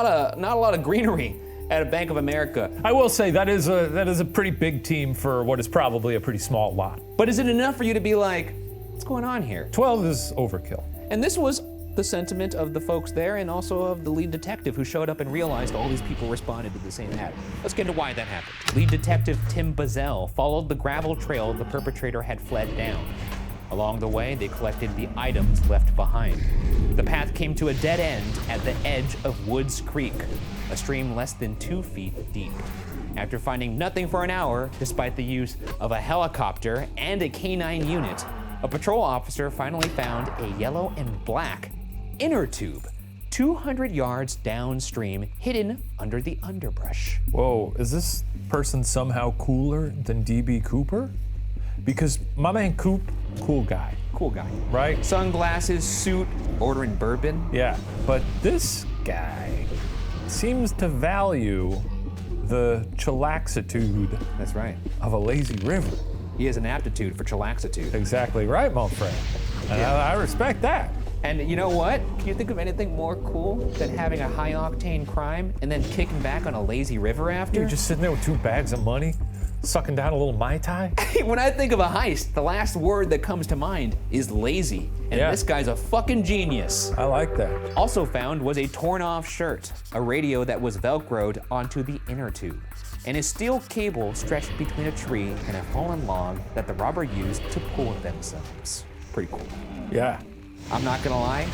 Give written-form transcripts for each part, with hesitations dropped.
not a lot of greenery at a Bank of America. I will say that is a pretty big team for what is probably a pretty small lot. But is it enough for you to be like, what's going on here? 12 is overkill. And this was the sentiment of the folks there and also of the lead detective who showed up and realized all these people responded to the same ad. Let's get into why that happened. Lead detective Tim Bazell followed the gravel trail the perpetrator had fled down. Along the way, they collected the items left behind. The path came to a dead end at the edge of Woods Creek, a stream less than 2 feet deep. After finding nothing for an hour, despite the use of a helicopter and a canine unit, a patrol officer finally found a yellow and black inner tube 200 yards downstream, hidden under the underbrush. Whoa, is this person somehow cooler than DB Cooper? Because my man Coop, cool guy. Cool guy. Right? Sunglasses, suit, ordering bourbon. Yeah, but this guy seems to value the chillaxitude. That's right. Of a lazy river. He has an aptitude for chillaxitude. Exactly right, my friend. And yeah. I respect that. And you know what? Can you think of anything more cool than having a high-octane crime and then kicking back on a lazy river after? You're just sitting there with 2 bags of money, sucking down a little Mai Tai. When I think of a heist, the last word that comes to mind is lazy. And this guy's a fucking genius. I like that. Also found was a torn-off shirt, a radio that was Velcroed onto the inner tube, and a steel cable stretched between a tree and a fallen log that the robber used to pull themselves. Pretty cool. Yeah. I'm not gonna lie,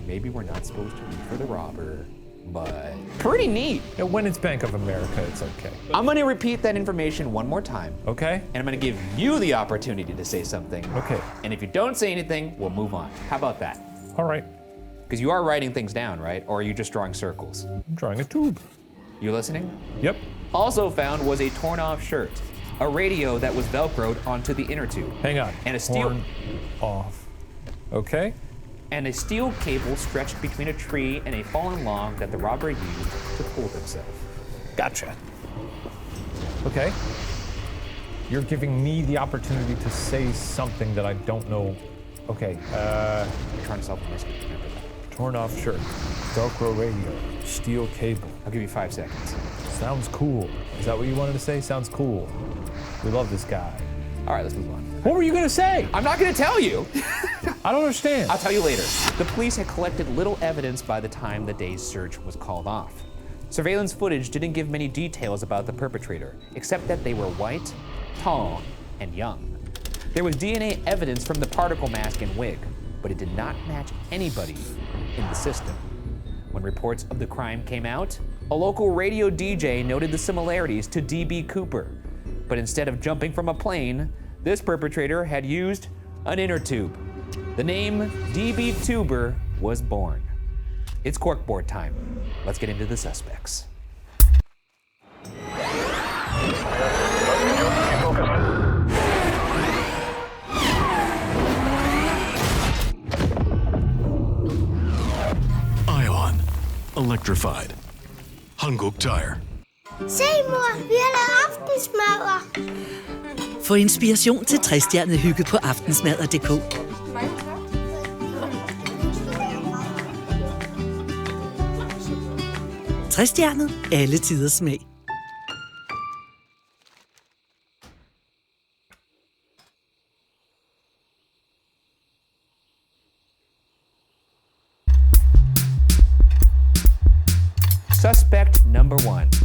maybe we're not supposed to root for the robber, but pretty neat. Yeah, when it's Bank of America, it's okay. I'm gonna repeat that information one more time. Okay. And I'm gonna give you the opportunity to say something. Okay. And if you don't say anything, we'll move on. How about that? All right. Because you are writing things down, right? Or are you just drawing circles? I'm drawing a tube. You listening? Yep. Also found was a torn off shirt, a radio that was Velcroed onto the inner tube. Hang on. And a steel torn off. Okay. And a steel cable stretched between a tree and a fallen log that the robber used to pull themselves. Gotcha. Okay. You're giving me the opportunity to say something that I don't know. Okay. You're trying to solve the mystery. Remember that. Torn off shirt, Velcro radio, steel cable. I'll give you 5 seconds. Sounds cool. Is that what you wanted to say? Sounds cool. We love this guy. All right, let's move on. What were you gonna say? I'm not gonna tell you. I don't understand. I'll tell you later. The police had collected little evidence by the time the day's search was called off. Surveillance footage didn't give many details about the perpetrator, except that they were white, tall, and young. There was DNA evidence from the particle mask and wig, but it did not match anybody in the system. When reports of the crime came out, a local radio DJ noted the similarities to DB Cooper, but instead of jumping from a plane, this perpetrator had used an inner tube. The name DB Tuber was born. It's corkboard time. Let's get into the suspects. Ion. Electrified. Hanguk Tire. Se mor, vi har lavet aftensmadder. Få inspiration til 3-stjernet hygge på aftensmadder.dk. Trestjernet, alle tiders smag. Suspect number 1.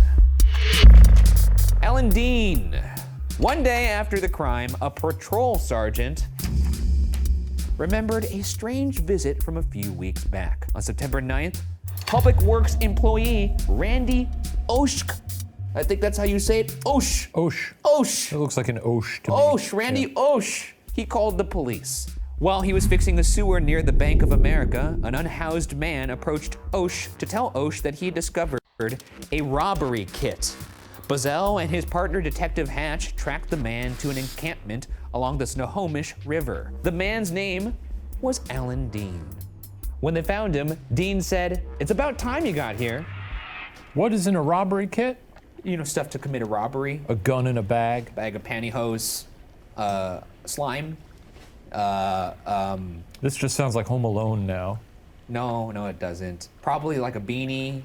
Alan Dean. One day after the crime, a patrol sergeant remembered a strange visit from a few weeks back. On September 9th, Public Works employee Randy Oshk, I think that's how you say it, Osh. Osh. Osh. It looks like an Osh to me. Osh, Randy Osh. He called the police. While he was fixing the sewer near the Bank of America, an unhoused man approached Osh to tell Osh that he discovered a robbery kit. Bazell and his partner Detective Hatch tracked the man to an encampment along the Snohomish River. The man's name was Alan Dean. When they found him, Dean said, "It's about time you got here." What is in a robbery kit? You know, stuff to commit a robbery. A gun in a bag. Bag of pantyhose, slime. This just sounds like Home Alone now. No, it doesn't. Probably like a beanie,